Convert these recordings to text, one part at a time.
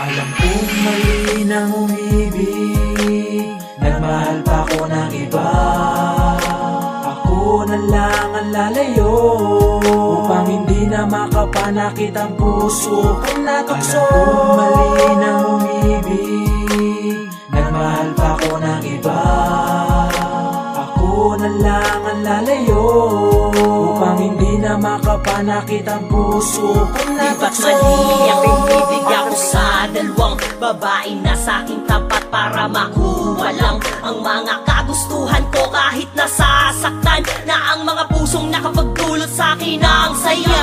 Alam kong mali nang umibig, nagmahal pa ko ng iba. Ako na lang ang lalayo, upang hindi na makapanakit ang puso kong natukso. Alam kong mali nang umibig, nagmahal pa ko ng iba. Ako na lang ang lalayo, upang hindi na makapanakit ang puso kong natukso. Ba't mali ang pinibig ako sa dalawang babae na sa aking tapat para makuha lang ang mga kagustuhan ko, kahit nasasaktan na ang mga pusong nakapagdulot sa akin ng saya.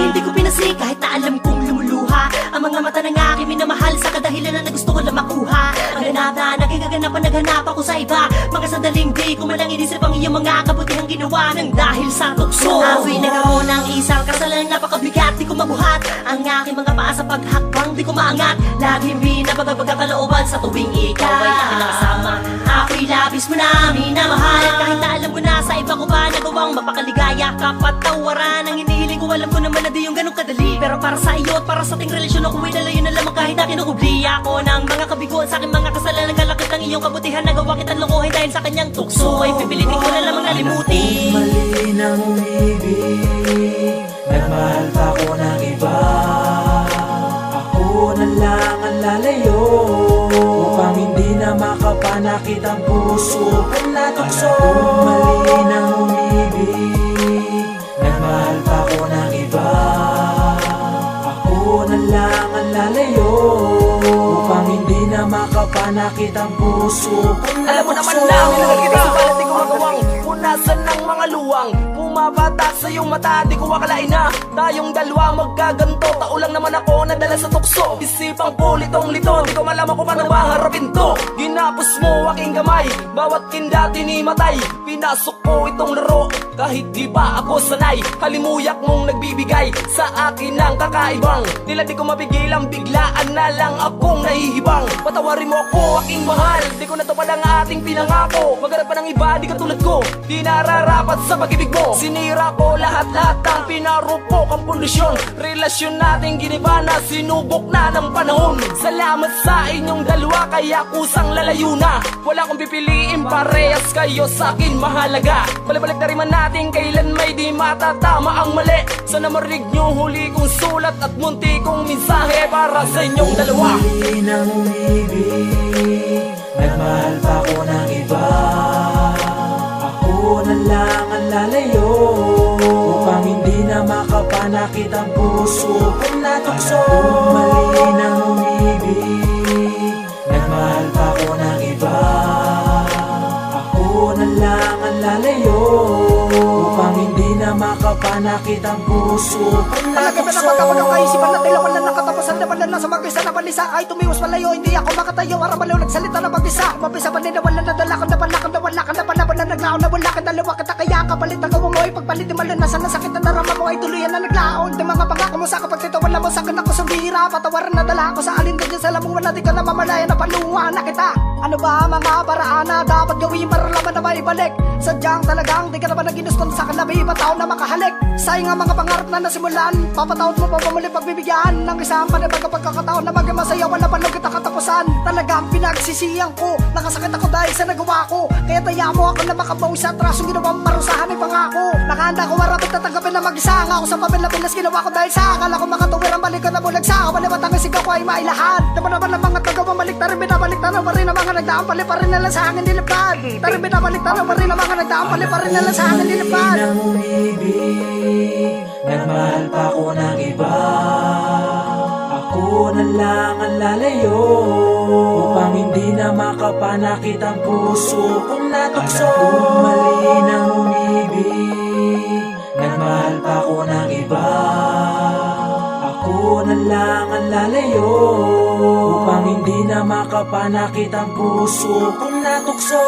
Hindi ko pinasi kahit na alam kong lumuluha ang mga mata ng aking minamahal sa kadahilan na gusto ko lang makuha. Ang ganap na nagkikaganapan, naghanap ako sa iba. Mga sandaling di ko man lang inisip ang iyong mga kabutihang ginawa ng dahil sa tukso. Awi na ako ng isang kasalan, napakabigat, di ko mabuhat ang aking mga paa sa paghakbang, di ko maangat. Laging binabagabag kalooban sa tuwing ikaw ay aking nakasama. Ako'y labis mo na minamahal, kahit na alam ko na sa iba ko pa nagawang mapakaligaya. Kapatawaran ang hinihiling ko, alam ko naman na di yung ganun kadali. Pero para sa iyo at para sa ating relasyon, ako ay nalayo na lamang kahit na kinukubli ako ng mga kabiguan sa aking mga kasalanan. Kalakit ng iyong kabutihan, nagawa kitang lokohin dahil sa kanyang tukso ay pipilitin ko na lamang nalimutin. Mali nang umibig, nagmahal pa ko ng iba. Ako na lang ang lalayo, upang hindi na makapanakit ang puso kong natukso. Mali nang umibig, nagmahal pa ko ng iba. Ako na lang ang lalayo, upang hindi na makapanakit ang puso kong natukso. Alam mo naman lang, nilagay kita sa balat, di ko magawang punasan ng mga luwang. Bumabata sa iyong mata, di ko akalain na tayong dalawa magkaganto. Tao lang naman ako, nadala sa tukso. Isipang ko litong-lito, di ko malaman kung paano ba harapin to. Ginapos mo aking kamay, bawat kinda tinimatay. Pinasok ko itong laro, kahit di ba ako sanay. Halimuyak mong nagbibigay sa akin ng kakaibang. Tila di ko mapigilang, biglaan na lang akong nahihibang. Patawarin mo ako aking mahal, di ko natupad ang ating pinangako. Maghanap pa ng iba, di katulad ko, di nararapat sa pag-ibig mo. Sinira ko lahat-lahat ang pinarupok ang pundisyon. Relasyon natin giniba na, sinubok na ng panahon. Salamat sa inyong dalawa, kaya kusang lalayo na. Wala kong pipiliin, parehas kayo sa akin mahalaga. Balik-balik na rin man natin, kailan may di matatama ang mali. Sana marinig nyo huli kong sulat at munti kong mensahe para sa inyong dalawa. Mali nang umibig, nagmahal pa ko ng iba. Ako na lang ang lalayo, upang hindi na makapanakit ang puso kong natukso. Mali nang umibig, nagmahal pa ko ng iba. Ako na lang ang lalayo, upang hindi na makapanakit ang puso kong Palagabi na natukso. pag ako ng kaisipan na tila wala nakatapasan na wala na sa mag-isa na balisa. Ay tumiwas malayo, hindi ako makatayo, para baliw nagsalita na mag-isa. Mabisa pa nila wala na dala ka na wala ka na wala ka na wala wala naglaon na wala ka dalawa kita kaya kapalit ang gawa mo ay pagpalit di malan na sana sakit na darama mo ay tuluyan na naglaon. Di mga pangako mo sa kapag tito wala mo sa akin ako sa bihira. Patawaran na dala ako sa alin din sa lamuan na di ka na mamalaya na paluhan na kita. Ano ba mga paraan na dapat gawin para laban na maibalik? Sadyang talagang di ka naman naginuston sa kalabi, iba tao na makahalik. Sayang ang mga pangarap na nasimulan, papataot mo pa pamuli pagbibigyan ng isang panibag pagkakataon na maging masaya, wala pa lang kita katapusan. Talagang pinagsisiyang ko, nakasakit ako dahil sa nagawa ko. Kaya taya mo ako na makabawi sa atrasong ginawang parusahan ay pangako. Nakahanda ko marapit na tanggapin na mag-isa nga ako sa papel na pinas ginawa ko dahil sa akala ko makatuwir ang balik ko na bulag sa kabaliwat ang isigaw ko ay mailahan. Naman ang mga tagawang balik na rin binabalik na pa rin ang mga nagdaang pali pa rin nila sa akin nilipad. Tarin binabalik na pa rin ang mga nagdaang pali pa rin nila sa akin nilipad. Mali nang umibig, nagmahal pa ko ng iba. Ako na lang ang lalayo, upang hindi na makapanakit ang puso kong natukso. Mali nang umibig, nagmahal pa ko ng iba. Ako na lang ang lalayo, upang hindi na makapanakit ang puso kong natukso.